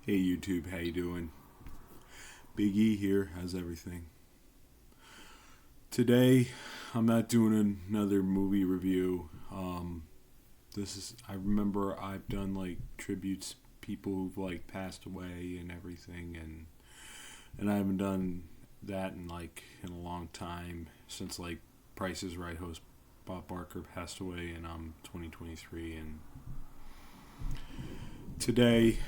Hey YouTube, how you doing? Big E here. How's everything? Today, I'm not doing another movie review. I remember I've done like tributes, people who've like passed away and everything, and I haven't done that in a long time since like Price is Right host Bob Barker passed away in 2023, and today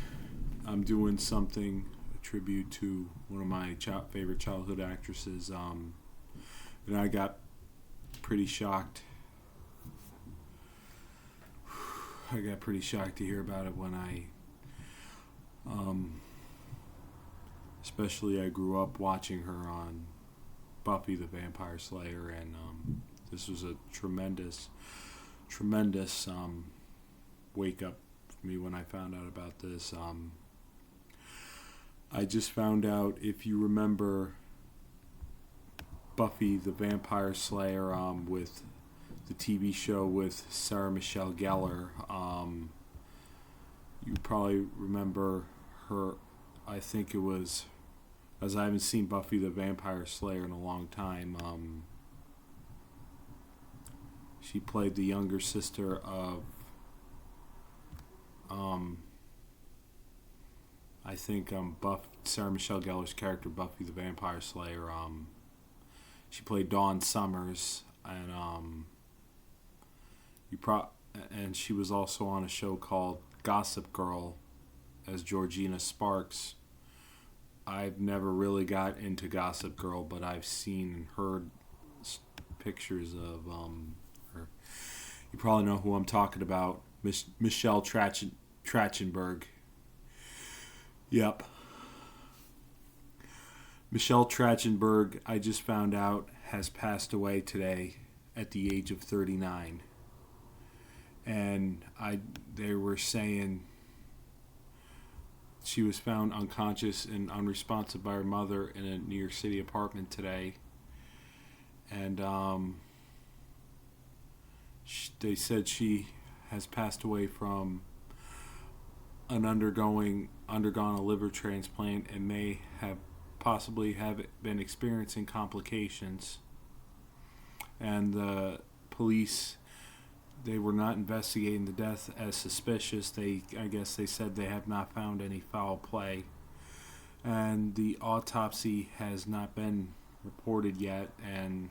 I'm doing something, a tribute to one of my favorite childhood actresses, and I got pretty shocked. I got pretty shocked to hear about it when especially I grew up watching her on Buffy the Vampire Slayer, and this was a tremendous wake up for me when I found out about this. I just found out, if you remember Buffy the Vampire Slayer, with the TV show with Sarah Michelle Gellar, you probably remember her. I think it was, as I haven't seen Buffy the Vampire Slayer in a long time, she played the younger sister of I think Sarah Michelle Gellar's character, Buffy the Vampire Slayer. She played Dawn Summers, and and she was also on a show called Gossip Girl as Georgina Sparks. I've never really got into Gossip Girl, but I've seen and heard pictures of her. You probably know who I'm talking about, Michelle Trachtenberg. Yep. Michelle Trachtenberg, I just found out, has passed away today at the age of 39. And they were saying she was found unconscious and unresponsive by her mother in a New York City apartment today. And they said she has passed away from undergone a liver transplant and may have possibly have been experiencing complications. And the police, they were not investigating the death as suspicious. I guess they said they have not found any foul play, and the autopsy has not been reported yet. And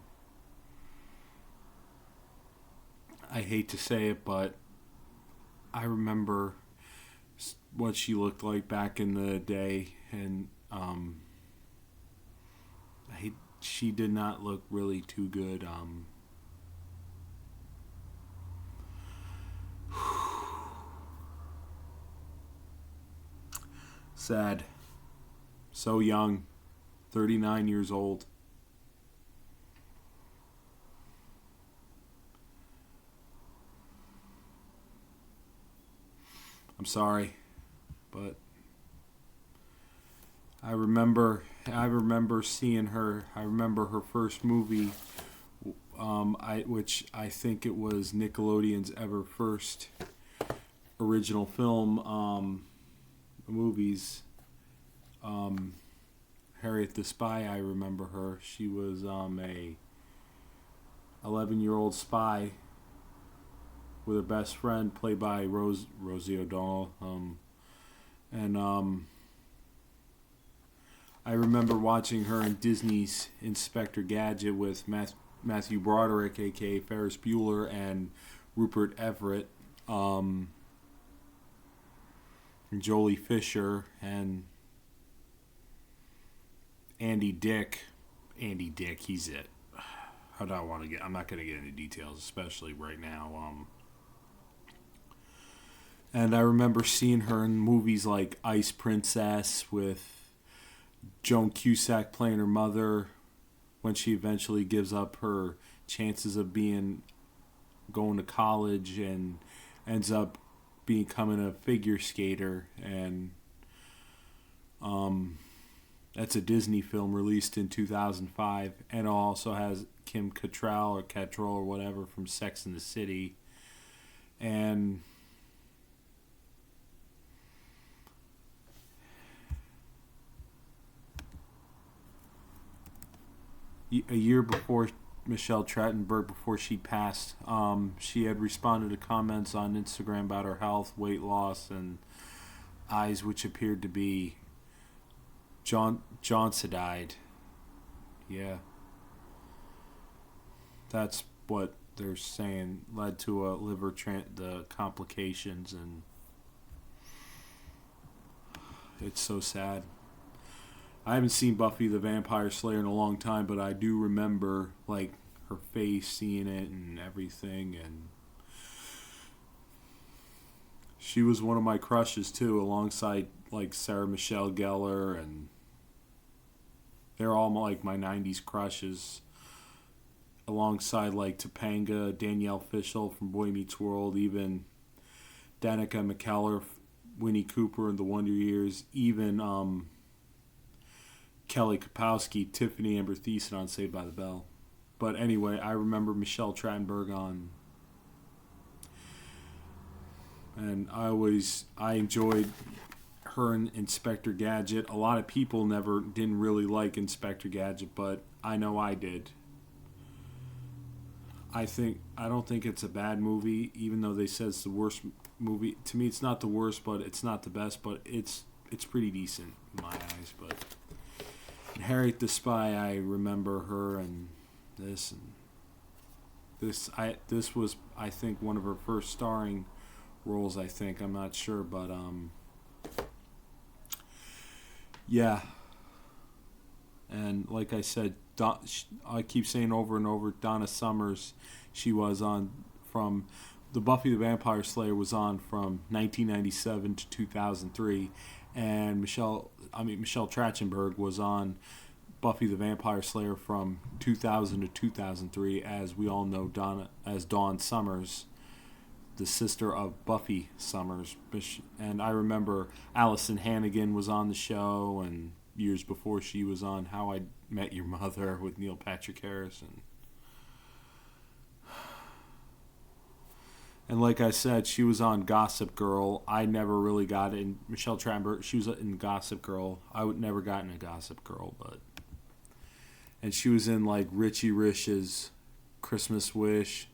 I hate to say it, but I remember what she looked like back in the day, and she did not look really too good. Sad. So young, 39 years old. I'm sorry, but I remember seeing her. I remember her first movie, which I think it was Nickelodeon's ever first original film movies. Harriet the Spy. I remember her. She was a 11-year-old spy with her best friend, played by Rosie O'Donnell. And I remember watching her in Disney's Inspector Gadget with Matthew Broderick, aka Ferris Bueller, and Rupert Everett, and Jolie Fisher, and Andy Dick. Andy Dick, he's it. I'm not going to get into details, especially right now. And I remember seeing her in movies like Ice Princess with Joan Cusack playing her mother, when she eventually gives up her chances of going to college and ends up becoming a figure skater. And that's a Disney film released in 2005, and it also has Kim Cattrall or whatever from Sex and the City. And a year before Michelle Trachtenberg, before she passed, she had responded to comments on Instagram about her health, weight loss, and eyes which appeared to be Johnsidide. Yeah. That's what they're saying led to a the complications, and it's so sad. I haven't seen Buffy the Vampire Slayer in a long time, but I do remember like her face, seeing it and everything, and she was one of my crushes too, alongside like Sarah Michelle Gellar, and they're all like my '90s crushes. Alongside like Topanga, Danielle Fishel from Boy Meets World, even Danica McKellar, Winnie Cooper in The Wonder Years, even Kelly Kapowski, Tiffany Amber Thiessen on Saved by the Bell. But anyway, I remember Michelle Trachtenberg on, and I enjoyed her and Inspector Gadget. A lot of people didn't really like Inspector Gadget, but I know I did. I don't think it's a bad movie, even though they said it's the worst movie. To me, it's not the worst, but it's not the best. But it's pretty decent in my eyes. But Harriet the Spy, I remember her and this. This was, I think, one of her first starring roles. I think, I'm not sure, but yeah. And like I said, I keep saying over and over, Donna Summers, she was on from the Buffy the Vampire Slayer was on from 1997 to 2003, and Michelle Trachtenberg was on Buffy the Vampire Slayer from 2000 to 2003, as we all know Dawn Summers, the sister of Buffy Summers. And I remember Allison Hannigan was on the show, and years before she was on How I Met Your Mother with Neil Patrick Harris, and like I said, she was on Gossip Girl. I never really got in. Michelle Trachtenberg, she was in Gossip Girl. I would never got into Gossip Girl, and she was in like Richie Rich's Christmas Wish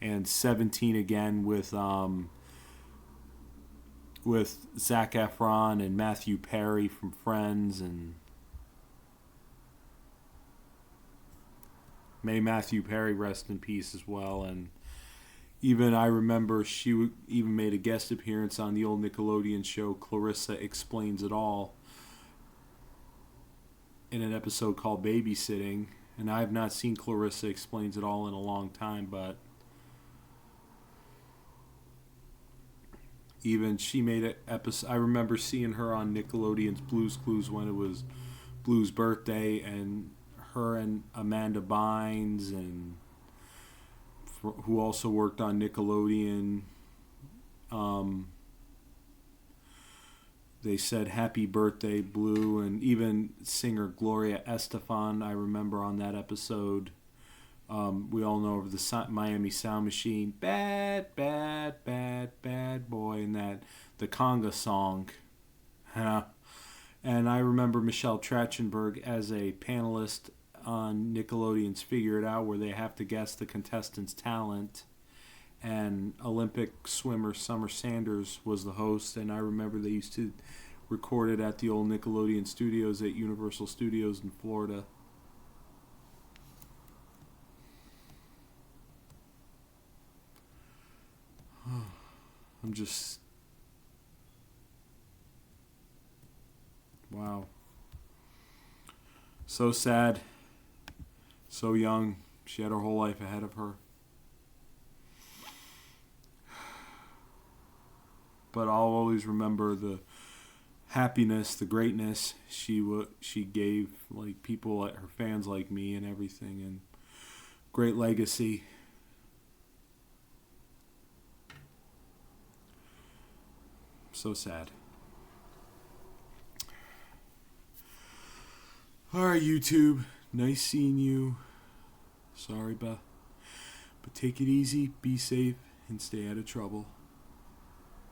and 17 again with Zac Efron and Matthew Perry from Friends, and may Matthew Perry rest in peace as well. And even I remember she even made a guest appearance on the old Nickelodeon show Clarissa Explains It All in an episode called Babysitting. And I have not seen Clarissa Explains It All in a long time, but even she made an episode. I remember seeing her on Nickelodeon's Blue's Clues when it was Blue's birthday, and her and Amanda Bynes, and who also worked on Nickelodeon. They said happy birthday, Blue, and even singer Gloria Estefan, I remember on that episode. We all know of the Miami Sound Machine, bad, bad, bad, bad boy, and the conga song. And I remember Michelle Trachtenberg as a panelist on Nickelodeon's Figure It Out, where they have to guess the contestant's talent. And Olympic swimmer Summer Sanders was the host, and I remember they used to record it at the old Nickelodeon studios at Universal Studios in Florida. I'm just... wow. So sad. So young. She had her whole life ahead of her. But I'll always remember the happiness, the greatness she gave, like people, like her fans like me and everything, and great legacy. So sad. Alright, YouTube. Nice seeing you. Sorry, but take it easy, be safe, and stay out of trouble.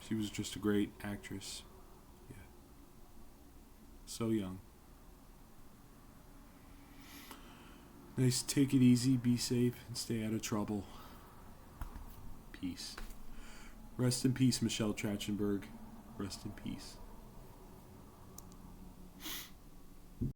She was just a great actress. Yeah. So young. Nice. Take it easy. Be safe and stay out of trouble. Peace. Rest in peace, Michelle Trachtenberg. Rest in peace.